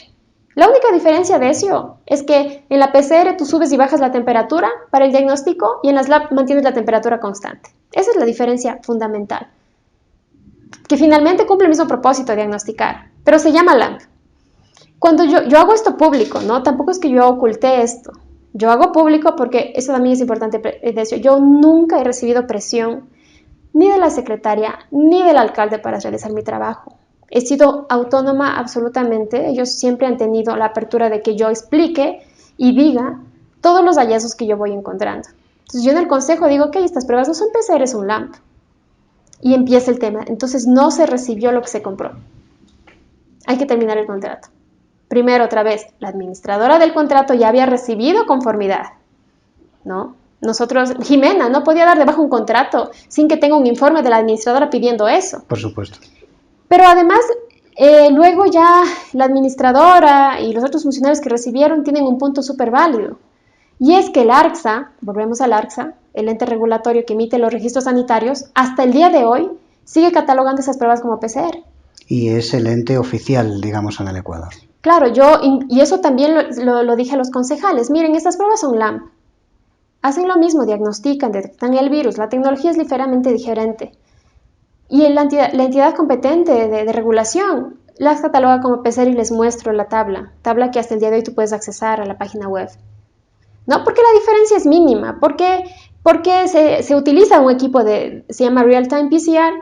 La única diferencia de eso es que en la PCR tú subes y bajas la temperatura para el diagnóstico y en las LAMP mantienes la temperatura constante. Esa es la diferencia fundamental, que finalmente cumple el mismo propósito, diagnosticar, pero se llama LAMP. Cuando yo hago esto público, ¿no? Tampoco es que yo oculté esto. Yo hago público porque eso también es importante decir. Yo nunca he recibido presión ni de la secretaria ni del alcalde para realizar mi trabajo. He sido autónoma absolutamente. Ellos siempre han tenido la apertura de que yo explique y diga todos los hallazgos que yo voy encontrando. Entonces yo en el consejo digo, ok, estas pruebas no son PCR, es un LAMP. Y empieza el tema. Entonces no se recibió lo que se compró. Hay que terminar el contrato. Primero, otra vez, la administradora del contrato ya había recibido conformidad, ¿no? Nosotros, Jimena no podía dar de baja un contrato sin que tenga un informe de la administradora pidiendo eso. Por supuesto. Pero además, luego ya la administradora y los otros funcionarios que recibieron tienen un punto súper válido. Y es que el ARCSA, volvemos al ARCSA, el ente regulatorio que emite los registros sanitarios, hasta el día de hoy sigue catalogando esas pruebas como PCR. y es el ente oficial, digamos, en el Ecuador. Claro, y eso también lo dije a los concejales. Miren, estas pruebas son LAMP. Hacen lo mismo, diagnostican, detectan el virus. La tecnología es ligeramente diferente. Y la entidad competente de regulación las cataloga como PCR y les muestro la tabla que hasta el día de hoy tú puedes accesar a la página web. ¿No? Porque la diferencia es mínima, porque se utiliza un equipo se llama Real-Time PCR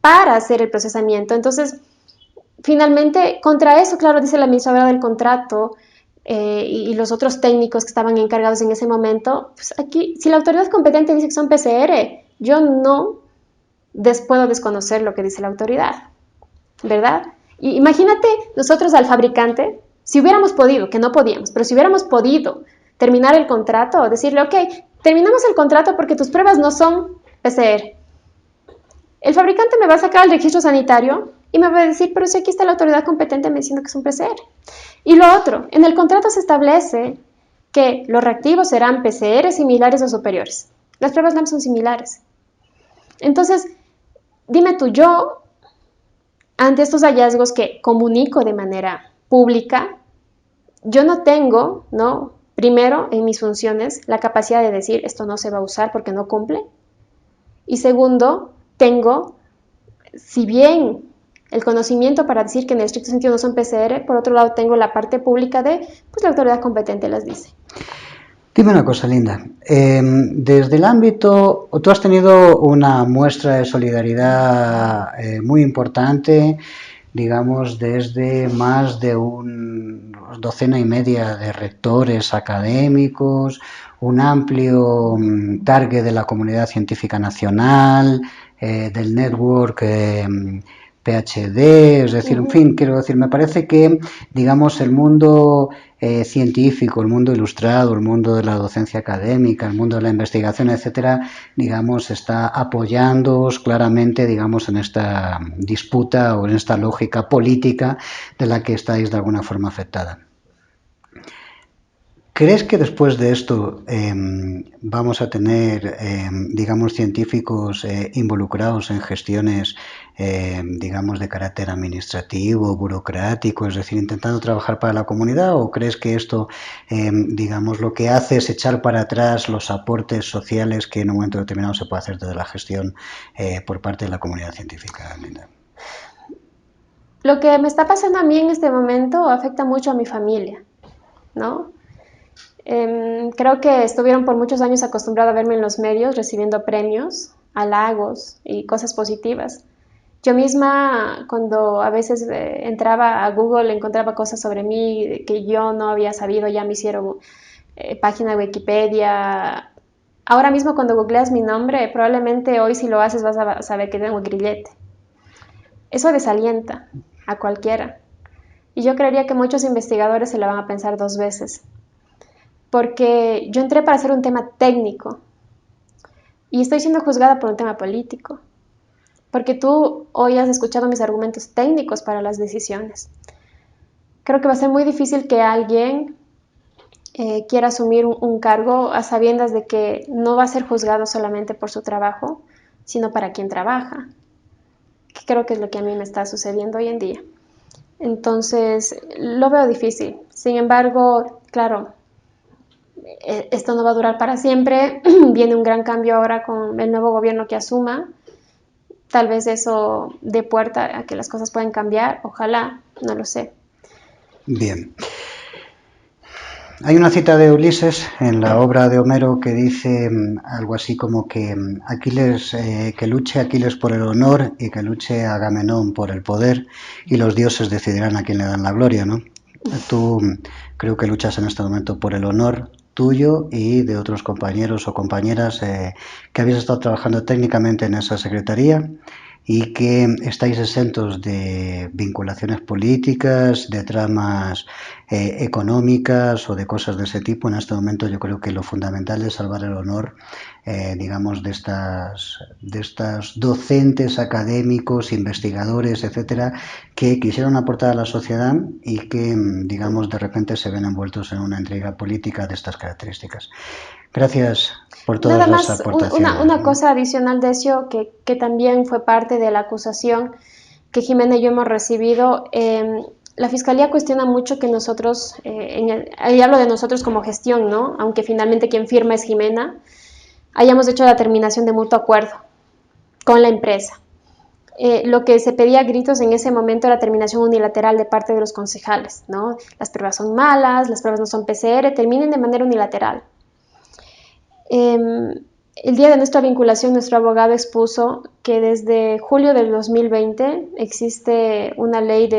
para hacer el procesamiento. Entonces, finalmente, contra eso, claro, dice la administradora del contrato y los otros técnicos que estaban encargados en ese momento, pues aquí, si la autoridad competente dice que son PCR, yo no puedo desconocer lo que dice la autoridad, ¿verdad? Y imagínate nosotros al fabricante, si hubiéramos podido, que no podíamos, pero si hubiéramos podido terminar el contrato, decirle, ok, terminamos el contrato porque tus pruebas no son PCR. El fabricante me va a sacar el registro sanitario y me va a decir, pero si aquí está la autoridad competente me diciendo que es un PCR. Y lo otro, en el contrato se establece que los reactivos serán PCR similares o superiores. Las pruebas LAMP son similares. Entonces, dime tú, yo, ante estos hallazgos que comunico de manera pública, yo no tengo, ¿no? Primero, en mis funciones, la capacidad de decir esto no se va a usar porque no cumple. Y segundo, tengo, si bien el conocimiento para decir que en el estricto sentido no son PCR, por otro lado tengo la parte pública de, pues la autoridad competente las dice. Dime una cosa, Linda. Desde el ámbito, tú has tenido una muestra de solidaridad muy importante, digamos, desde más de una docena y media de rectores académicos, un amplio target de la comunidad científica nacional, del network PhD, es decir, en fin, quiero decir, me parece que, digamos, el mundo científico, el mundo ilustrado, el mundo de la docencia académica, el mundo de la investigación, etcétera, digamos, está apoyándoos claramente, digamos, en esta disputa o en esta lógica política de la que estáis de alguna forma afectada. ¿Crees que después de esto vamos a tener, digamos, científicos involucrados en gestiones, digamos, de carácter administrativo, burocrático, es decir, intentando trabajar para la comunidad? ¿O crees que esto, digamos, lo que hace es echar para atrás los aportes sociales que en un momento determinado se puede hacer desde la gestión por parte de la comunidad científica, Linda? Lo que me está pasando a mí en este momento afecta mucho a mi familia, ¿no? Creo que estuvieron por muchos años acostumbrados a verme en los medios recibiendo premios, halagos y cosas positivas. Yo misma, cuando a veces entraba a Google, encontraba cosas sobre mí que yo no había sabido, ya me hicieron página de Wikipedia. Ahora mismo cuando googleas mi nombre, probablemente hoy si lo haces vas a saber que tengo grillete. Eso desalienta a cualquiera. Y yo creería que muchos investigadores se la van a pensar dos veces. Porque yo entré para hacer un tema técnico y estoy siendo juzgada por un tema político. Porque tú hoy has escuchado mis argumentos técnicos para las decisiones. Creo que va a ser muy difícil que alguien quiera asumir un cargo a sabiendas de que no va a ser juzgado solamente por su trabajo, sino para quien trabaja. Que creo que es lo que a mí me está sucediendo hoy en día. Entonces, lo veo difícil. Sin embargo, claro, esto no va a durar para siempre. Viene un gran cambio ahora con el nuevo gobierno que asuma. Tal vez eso dé puerta a que las cosas puedan cambiar. Ojalá, no lo sé. Bien. Hay una cita de Ulises en la obra de Homero que dice algo así como que Aquiles, que luche Aquiles por el honor y que luche Agamenón por el poder y los dioses decidirán a quién le dan la gloria, ¿no? Tú creo que luchas en este momento por el honor tuyo y de otros compañeros o compañeras que habéis estado trabajando técnicamente en esa secretaría y que estáis exentos de vinculaciones políticas, de tramas económicas o de cosas de ese tipo. En este momento yo creo que lo fundamental es salvar el honor, digamos, de estas docentes, académicos, investigadores, etcétera, que quisieron aportar a la sociedad y que, digamos, de repente se ven envueltos en una intriga política de estas características. Gracias por todas Nada las más, aportaciones. una cosa adicional de eso que también fue parte de la acusación que Jimena y yo hemos recibido, la Fiscalía cuestiona mucho que nosotros, ahí hablo de nosotros como gestión, ¿no? Aunque finalmente quien firma es Jimena, hayamos hecho la terminación de mutuo acuerdo con la empresa. Lo que se pedía a gritos en ese momento era terminación unilateral de parte de los concejales, ¿no? Las pruebas son malas, las pruebas no son PCR, terminen de manera unilateral. El día de nuestra vinculación, nuestro abogado expuso que desde julio del 2020 existe una ley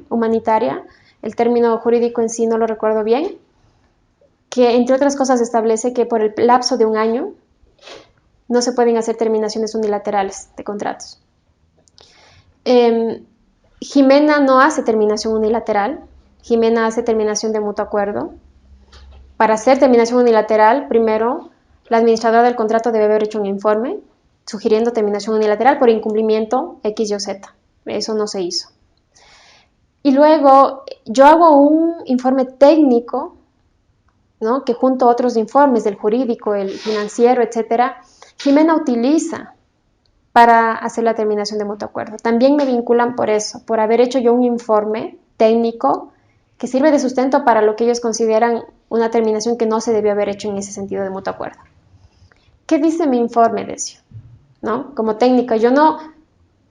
humanitaria, el término jurídico en sí no lo recuerdo bien, que entre otras cosas establece que por el lapso de un año no se pueden hacer terminaciones unilaterales de contratos. Jimena no hace terminación unilateral, Jimena hace terminación de mutuo acuerdo. Para hacer terminación unilateral, primero, la administradora del contrato debe haber hecho un informe sugiriendo terminación unilateral por incumplimiento X, Y o Z. Eso no se hizo. Y luego yo hago un informe técnico, ¿no? Que junto a otros informes del jurídico, el financiero, etcétera, Jimena utiliza para hacer la terminación de mutuo acuerdo. También me vinculan por eso, por haber hecho yo un informe técnico que sirve de sustento para lo que ellos consideran una terminación que no se debió haber hecho en ese sentido de mutuo acuerdo. ¿Qué dice mi informe, Decio? ¿No? Como técnica, yo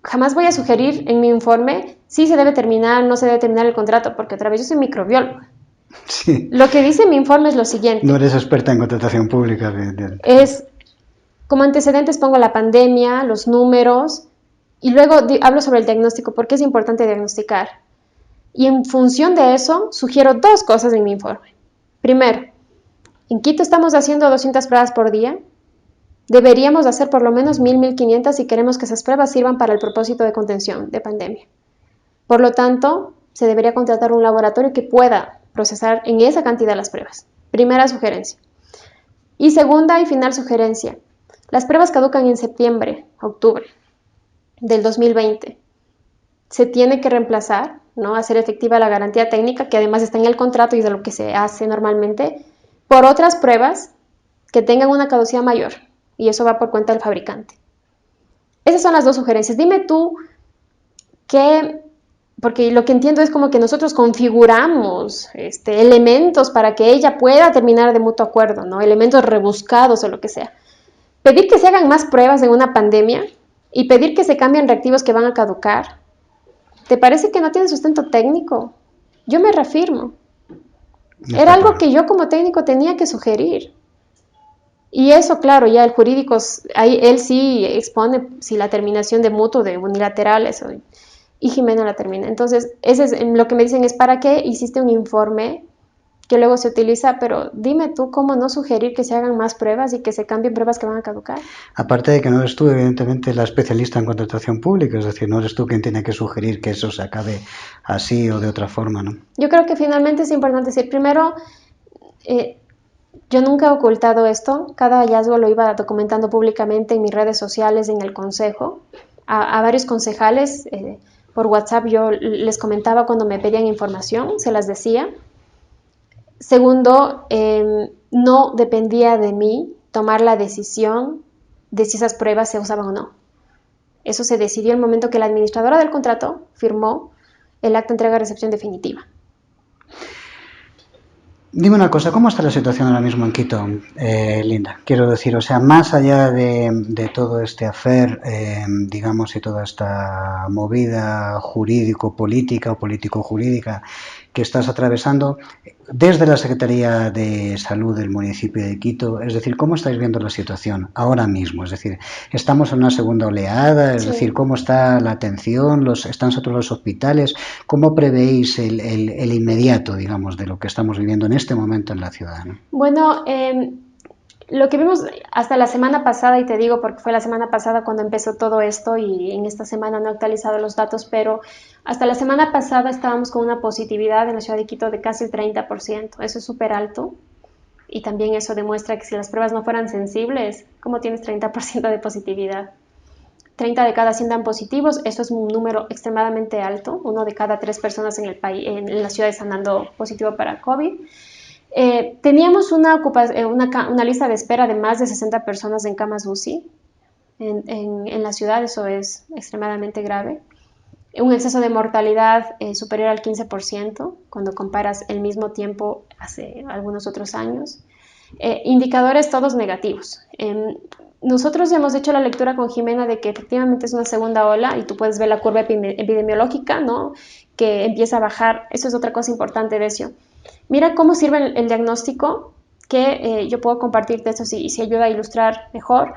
jamás voy a sugerir en mi informe si se debe terminar, no se debe terminar el contrato, porque otra vez yo soy microbióloga. Sí. Lo que dice mi informe es lo siguiente. No eres experta en contratación pública. Es, como antecedentes pongo la pandemia, los números, y luego hablo sobre el diagnóstico, porque es importante diagnosticar. Y en función de eso, sugiero dos cosas en mi informe. Primero, en Quito estamos haciendo 200 pruebas por día. Deberíamos hacer por lo menos 1.000, 1.500 si queremos que esas pruebas sirvan para el propósito de contención de pandemia. Por lo tanto, se debería contratar un laboratorio que pueda procesar en esa cantidad las pruebas. Primera sugerencia. Y segunda y final sugerencia. Las pruebas caducan en septiembre, octubre del 2020. Se tiene que reemplazar, ¿no? Hacer efectiva la garantía técnica, que además está en el contrato y de lo que se hace normalmente, por otras pruebas que tengan una caducidad mayor. Y eso va por cuenta del fabricante. Esas son las dos sugerencias. Dime tú porque lo que entiendo es como que nosotros configuramos elementos para que ella pueda terminar de mutuo acuerdo, ¿no? Elementos rebuscados o lo que sea. Pedir que se hagan más pruebas en una pandemia y pedir que se cambien reactivos que van a caducar, ¿te parece que no tiene sustento técnico? Yo me reafirmo. Era algo que yo como técnico tenía que sugerir. Y eso, claro, ya el jurídico, ahí él sí expone si la terminación de mutuo, de unilateral, eso, y Jimena la termina. Entonces, ese es lo que me dicen es, ¿para qué hiciste un informe que luego se utiliza? Pero dime tú cómo no sugerir que se hagan más pruebas y que se cambien pruebas que van a caducar. Aparte de que no eres tú, evidentemente, la especialista en contratación pública, es decir, no eres tú quien tiene que sugerir que eso se acabe así o de otra forma, ¿no? Yo creo que finalmente es importante decir, primero, yo nunca he ocultado esto, cada hallazgo lo iba documentando públicamente en mis redes sociales, en el consejo, a varios concejales, por WhatsApp yo les comentaba cuando me pedían información, se las decía. Segundo, no dependía de mí tomar la decisión de si esas pruebas se usaban o no. Eso se decidió en el momento que la administradora del contrato firmó el acta de entrega-recepción definitiva. Dime una cosa, ¿cómo está la situación ahora mismo en Quito, Linda? Quiero decir, o sea, más allá de todo este afer, digamos, y toda esta movida jurídico-política o político-jurídica que estás atravesando, desde la Secretaría de Salud del municipio de Quito, es decir, ¿cómo estáis viendo la situación ahora mismo? Es decir, ¿estamos en una segunda oleada? Es decir, ¿cómo está la atención? ¿Están saturados los hospitales? ¿Cómo prevéis el inmediato, digamos, de lo que estamos viviendo en este momento en la ciudad, ¿no? Bueno, lo que vimos hasta la semana pasada, y te digo porque fue la semana pasada cuando empezó todo esto y en esta semana no he actualizado los datos, pero hasta la semana pasada estábamos con una positividad en la ciudad de Quito de casi el 30%. Eso es súper alto y también eso demuestra que si las pruebas no fueran sensibles, ¿cómo tienes 30% de positividad? 30 de cada 100 dan positivos, eso es un número extremadamente alto, 1 de cada 3 personas en el país, en la ciudad están dando positivo para COVID. Teníamos una lista de espera de más de 60 personas en camas UCI en la ciudad, eso es extremadamente grave. un exceso de mortalidad superior al 15% cuando comparas el mismo tiempo hace algunos otros años. Indicadores todos negativos. Nosotros hemos hecho la lectura con Jimena de que efectivamente es una segunda ola y tú puedes ver la curva epidemiológica, ¿no?, que empieza a bajar. Eso es otra cosa importante, Decio. Mira cómo sirve el diagnóstico, que yo puedo compartirte esto si ayuda a ilustrar mejor.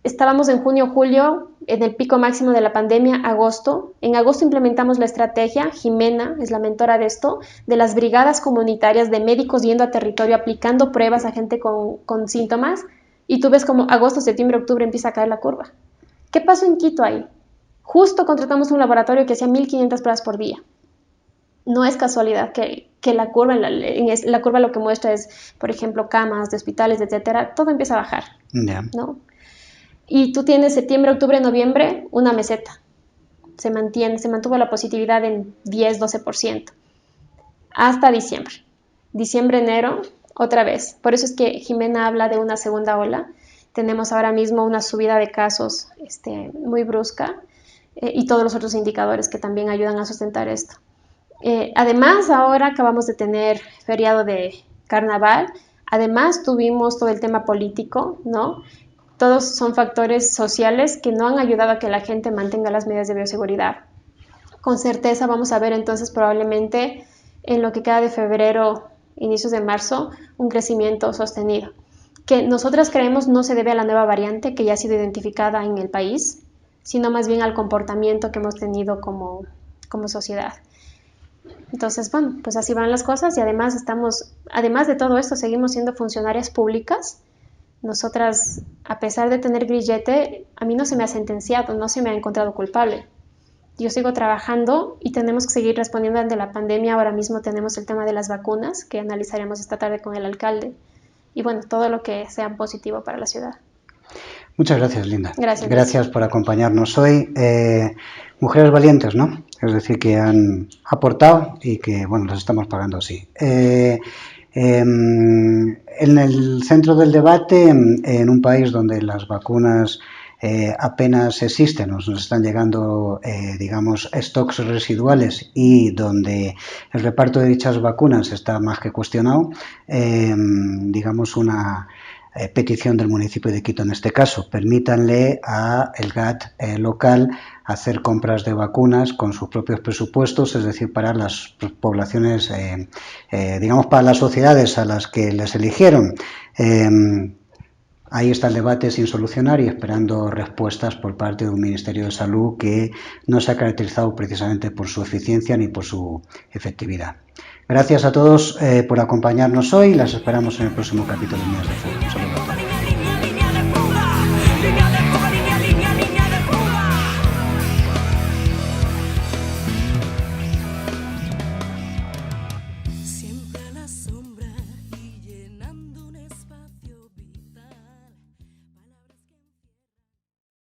Estábamos en junio, julio, en el pico máximo de la pandemia, agosto. En agosto implementamos la estrategia, Jimena es la mentora de esto, de las brigadas comunitarias de médicos yendo a territorio, aplicando pruebas a gente con síntomas. Y tú ves como agosto, septiembre, octubre empieza a caer la curva. ¿Qué pasó en Quito ahí? Justo contratamos un laboratorio que hacía 1.500 pruebas por día. No es casualidad que la curva, la curva lo que muestra es, por ejemplo, camas de hospitales, etcétera, todo empieza a bajar, ¿no? Y tú tienes septiembre, octubre, noviembre, una meseta. Se mantuvo la positividad en 10, 12%. Hasta diciembre. Diciembre, enero, otra vez. Por eso es que Jimena habla de una segunda ola. Tenemos ahora mismo una subida de casos muy brusca y todos los otros indicadores que también ayudan a sustentar esto. Además, ahora acabamos de tener feriado de carnaval. Además, tuvimos todo el tema político, ¿no? Todos son factores sociales que no han ayudado a que la gente mantenga las medidas de bioseguridad. Con certeza vamos a ver entonces probablemente en lo que queda de febrero, inicios de marzo, un crecimiento sostenido, que nosotras creemos no se debe a la nueva variante que ya ha sido identificada en el país, sino más bien al comportamiento que hemos tenido como sociedad. Entonces, bueno, pues así van las cosas y además de todo esto, seguimos siendo funcionarias públicas. Nosotras, a pesar de tener grillete, a mí no se me ha sentenciado, no se me ha encontrado culpable. Yo sigo trabajando y tenemos que seguir respondiendo ante la pandemia. Ahora mismo tenemos el tema de las vacunas, que analizaremos esta tarde con el alcalde. Y bueno, todo lo que sea positivo para la ciudad. Muchas gracias, Linda. Gracias por acompañarnos hoy. Mujeres valientes, ¿no? Es decir, que han aportado y que, bueno, las estamos pagando así. En el centro del debate, en un país donde las vacunas apenas existen, nos están llegando, digamos, stocks residuales y donde el reparto de dichas vacunas está más que cuestionado, digamos, una petición del municipio de Quito en este caso. Permítanle a el GAT local hacer compras de vacunas con sus propios presupuestos, es decir, para las poblaciones, digamos, para las sociedades a las que les eligieron. Ahí está el debate sin solucionar y esperando respuestas por parte de un Ministerio de Salud que no se ha caracterizado precisamente por su eficiencia ni por su efectividad. Gracias a todos por acompañarnos hoy. Las esperamos en el próximo capítulo de Mías de Fútbol. Un saludo a todos.